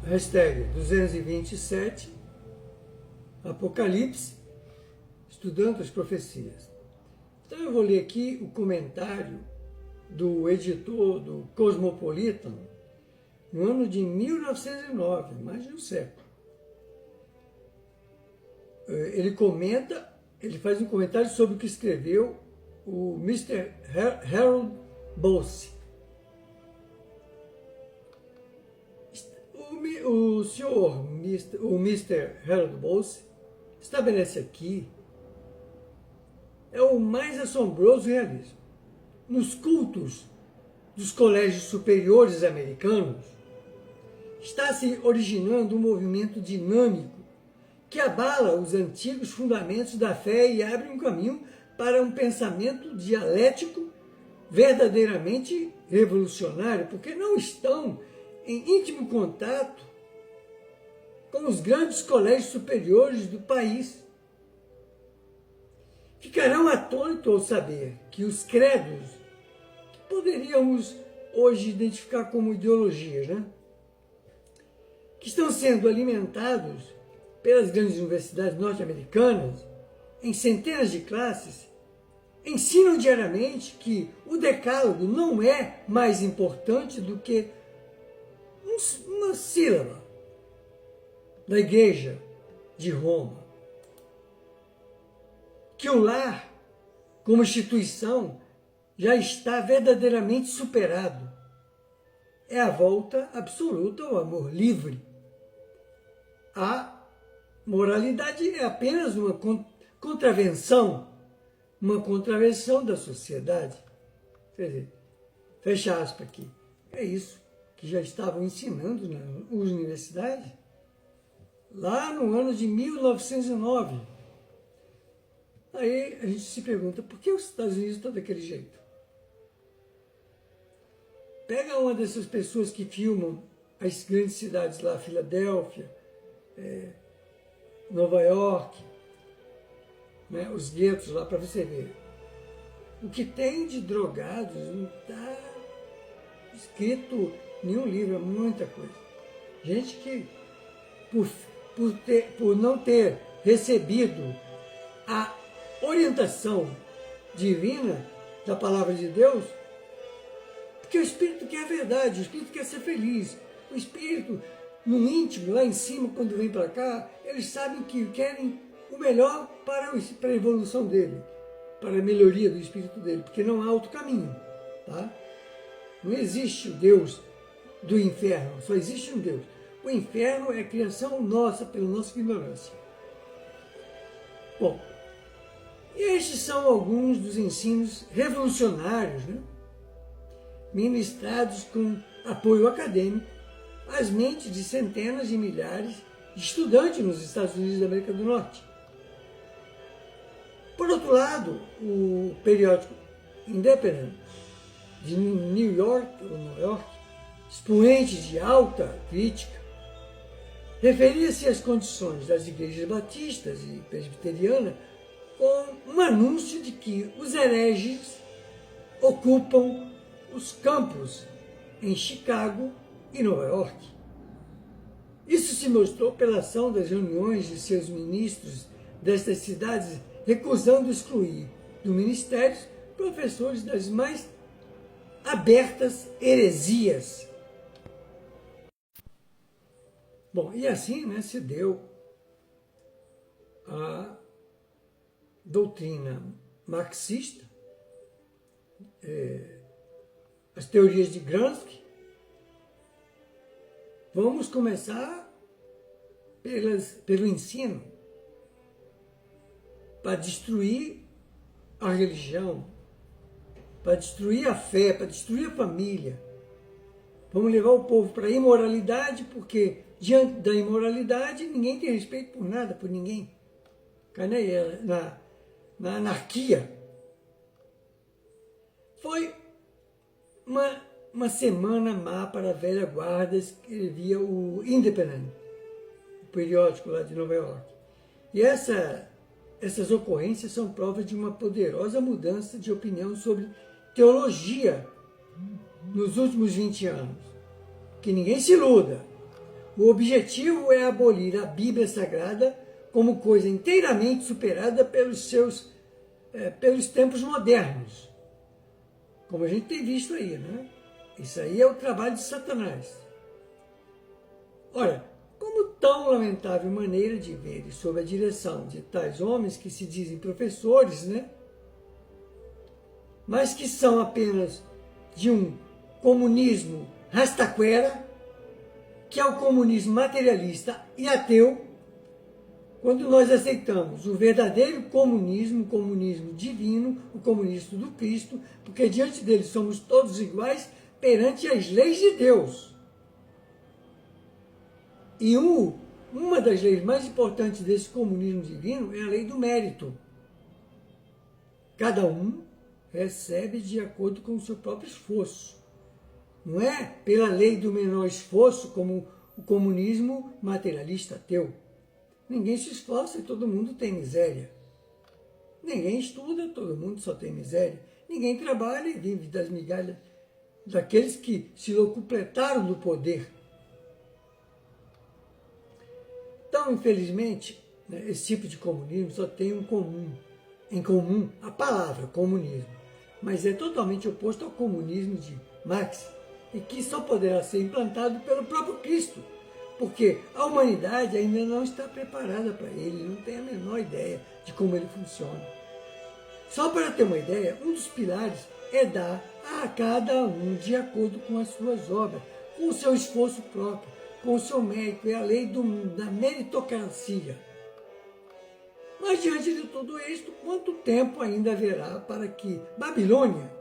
hashtag 227, Apocalipse, estudando as profecias. Então eu vou ler aqui o comentário do editor do Cosmopolitan, no ano de 1909, mais de um século. Ele faz um comentário sobre o que escreveu o Mr. Harold Bose. O Mr. Harold Bose estabelece aqui o mais assombroso realismo. Nos cultos dos colégios superiores americanos, está se originando um movimento dinâmico que abala os antigos fundamentos da fé e abre um caminho para um pensamento dialético verdadeiramente revolucionário, porque não estão em íntimo contato com os grandes colégios superiores do país. Ficarão atônitos ao saber que os credos, que poderíamos hoje identificar como ideologias, que estão sendo alimentados pelas grandes universidades norte-americanas, em centenas de classes, ensinam diariamente que o decálogo não é mais importante do que uma sílaba da Igreja de Roma. Que o lar, como instituição, já está verdadeiramente superado. É a volta absoluta ao amor livre. A moralidade é apenas uma contravenção da sociedade. Quer dizer, fecha aspas aqui. É isso que já estavam ensinando nas universidades lá no ano de 1909. Aí a gente se pergunta, por que os Estados Unidos estão daquele jeito? Pega uma dessas pessoas que filmam as grandes cidades lá, Filadélfia, Nova York, os guetos lá, para você ver. O que tem de drogados não está escrito em nenhum livro, é muita coisa. Gente que, por não ter recebido a orientação divina da palavra de Deus, porque o Espírito quer a verdade, o Espírito quer ser feliz, o Espírito, no íntimo, lá em cima, quando vem para cá, eles sabem que querem o melhor para a evolução dele, para a melhoria do Espírito dele, porque não há outro caminho, tá? Não existe o Deus do inferno, só existe um Deus. O inferno é a criação nossa, pela nossa ignorância. Bom, e estes são alguns dos ensinos revolucionários, ministrados com apoio acadêmico às mentes de centenas de milhares de estudantes nos Estados Unidos da América do Norte. Por outro lado, o periódico Independent de Nova York, expoente de alta crítica, referia-se às condições das igrejas batistas e presbiterianas com um anúncio de que os hereges ocupam os campos em Chicago e Nova York. Isso se mostrou pela ação das reuniões de seus ministros destas cidades, recusando excluir do ministério professores das mais abertas heresias. Bom, e assim se deu a doutrina marxista, as teorias de Gramsci. Vamos começar pelo ensino, para destruir a religião, para destruir a fé, para destruir a família. Vamos levar o povo para a imoralidade, porque diante da imoralidade ninguém tem respeito por nada, por ninguém. Cai na anarquia. Foi uma semana má para a velha guarda, escrevia o Independent, o periódico lá de Nova York. E essas ocorrências são provas de uma poderosa mudança de opinião sobre teologia nos últimos 20 anos. Que ninguém se iluda. O objetivo é abolir a Bíblia Sagrada como coisa inteiramente superada pelos tempos modernos, como a gente tem visto aí, né? Isso aí é o trabalho de Satanás. Ora, como tão lamentável maneira de ver sob a direção de tais homens que se dizem professores, né? Mas que são apenas de um comunismo rastaquera, que é o comunismo materialista e ateu, quando nós aceitamos o verdadeiro comunismo, o comunismo divino, o comunismo do Cristo, porque diante dele somos todos iguais perante as leis de Deus. E uma das leis mais importantes desse comunismo divino é a lei do mérito. Cada um recebe de acordo com o seu próprio esforço. Não é pela lei do menor esforço, como o comunismo materialista ateu. Ninguém se esforça e todo mundo tem miséria. Ninguém estuda, todo mundo só tem miséria. Ninguém trabalha e vive das migalhas daqueles que se locupletaram do poder. Então, infelizmente, né, esse tipo de comunismo só tem em comum a palavra comunismo, mas é totalmente oposto ao comunismo de Marx, e que só poderá ser implantado pelo próprio Cristo, porque a humanidade ainda não está preparada para ele, não tem a menor ideia de como ele funciona. Só para ter uma ideia, um dos pilares é dar a cada um de acordo com as suas obras, com o seu esforço próprio, com o seu mérito, é a lei da meritocracia. Mas diante de tudo isto, quanto tempo ainda haverá para que Babilônia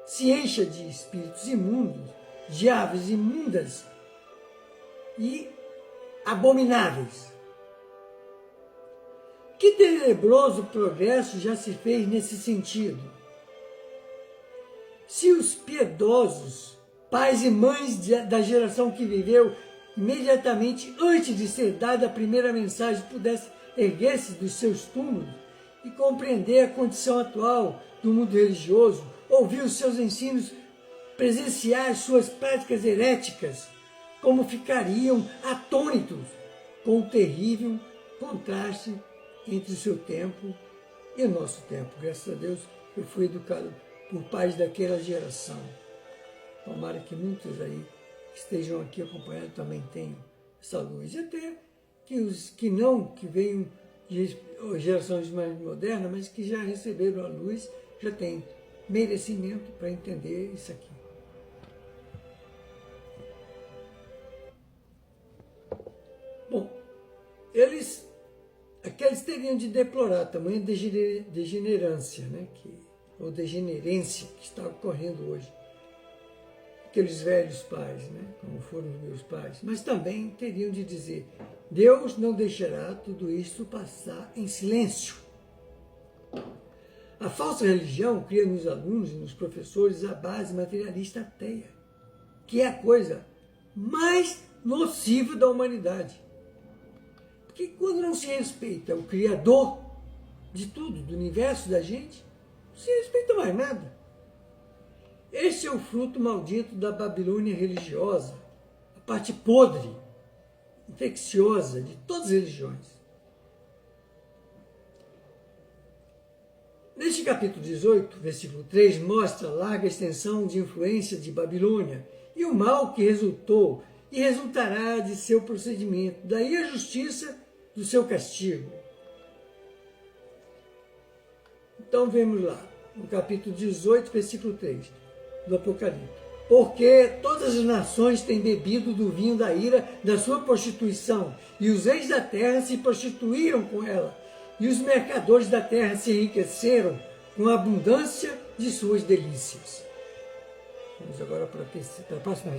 se encha de espíritos imundos, de aves imundas e abomináveis? Que tenebroso progresso já se fez nesse sentido? Se os piedosos pais e mães da geração que viveu imediatamente antes de ser dada a primeira mensagem pudessem erguer-se dos seus túmulos e compreender a condição atual do mundo religioso, ouvir os seus ensinos, presenciar as suas práticas heréticas, como ficariam atônitos com o terrível contraste entre o seu tempo e o nosso tempo. Graças a Deus eu fui educado por pais daquela geração. Tomara que muitos aí que estejam aqui acompanhando também tenham essa luz. E até que os que venham de gerações mais modernas, mas que já receberam a luz, já têm merecimento para entender isso aqui. Bom, aqueles teriam de deplorar a tamanha degenerância, né, ou degenerência que está ocorrendo hoje. Aqueles velhos pais, né, como foram os meus pais, mas também teriam de dizer: Deus não deixará tudo isso passar em silêncio. A falsa religião cria nos alunos e nos professores a base materialista ateia, que é a coisa mais nociva da humanidade. Porque quando não se respeita o Criador de tudo, do universo, da gente, não se respeita mais nada. Esse é o fruto maldito da Babilônia religiosa, a parte podre, infecciosa de todas as religiões. Neste capítulo 18, versículo 3, mostra a larga extensão de influência de Babilônia e o mal que resultou e resultará de seu procedimento, daí a justiça do seu castigo. Então vemos lá, no capítulo 18, versículo 3 do Apocalipse. Porque todas as nações têm bebido do vinho da ira da sua prostituição, e os reis da terra se prostituíram com ela, e os mercadores da terra se enriqueceram com a abundância de suas delícias. Vamos agora para a próxima.